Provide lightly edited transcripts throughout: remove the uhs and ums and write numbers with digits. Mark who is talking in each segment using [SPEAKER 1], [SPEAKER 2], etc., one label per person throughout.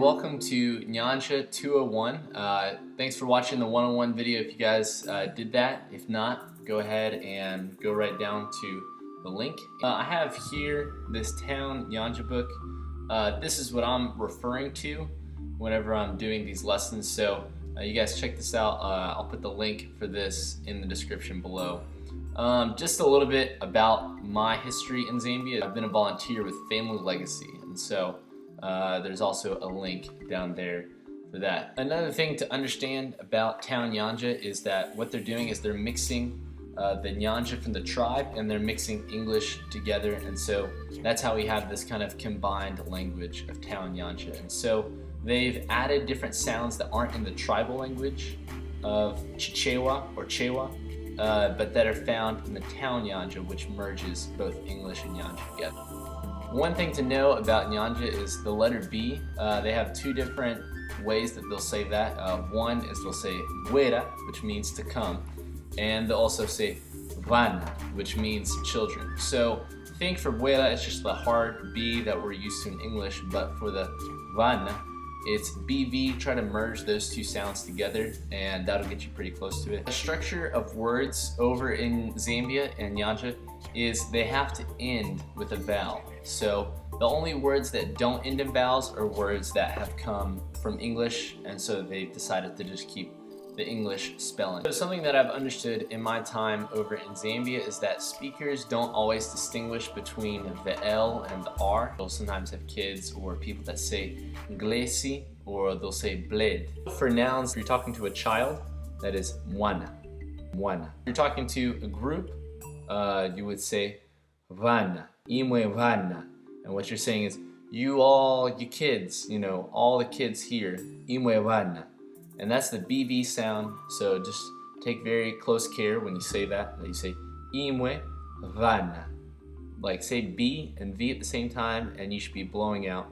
[SPEAKER 1] Welcome to Nyanja 201. Thanks for watching the 101 video if you guys did that. If not, go ahead and go right down to the link. I have here this town Nyanja book. This is what I'm referring to whenever I'm doing these lessons, so you guys check this out. I'll put the link for this in the description below. Just a little bit about my history in Zambia. I've been a volunteer with Family Legacy, and so there's also a link down there for that. Another thing to understand about town Nyanja is that what they're doing is they're mixing the Nyanja from the tribe and they're mixing English together, and so that's how we have this kind of combined language of town Nyanja. And so they've added different sounds that aren't in the tribal language of Chichewa or Chewa, but that are found in the town Nyanja, which merges both English and Nyanja together. One thing to know about Nyanja is the letter B. They have two different ways that they'll say that. One is they'll say Bwela, which means to come, and they'll also say vana, which means children. So think for Bwela, it's just the hard B that we're used to in English, but for the vana, it's BV. Try to merge those two sounds together and that'll get you pretty close to it. The structure of words over in Zambia and Nyanja is they have to end with a vowel. So the only words that don't end in vowels are words that have come from English, and so they've decided to just keep the English spelling. So something that I've understood in my time over in Zambia is that speakers don't always distinguish between the L and the R. They'll sometimes have kids or people that say glesi, or they'll say bled. For nouns, if you're talking to a child, that is mwana, mwana. If you're talking to a group, you would say vana, emwe vana. And what you're saying is, you kids, all the kids here, emwe vana. And that's the BV sound, so just take very close care when you say that you say emwe vana. Like say B and V at the same time, and you should be blowing out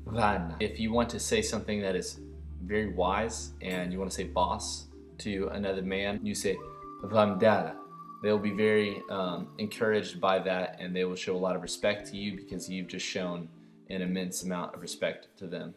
[SPEAKER 1] vana. If you want to say something that is very wise and you want to say boss to another man, you say vamdala. They'll be very encouraged by that, and they will show a lot of respect to you because you've just shown an immense amount of respect to them.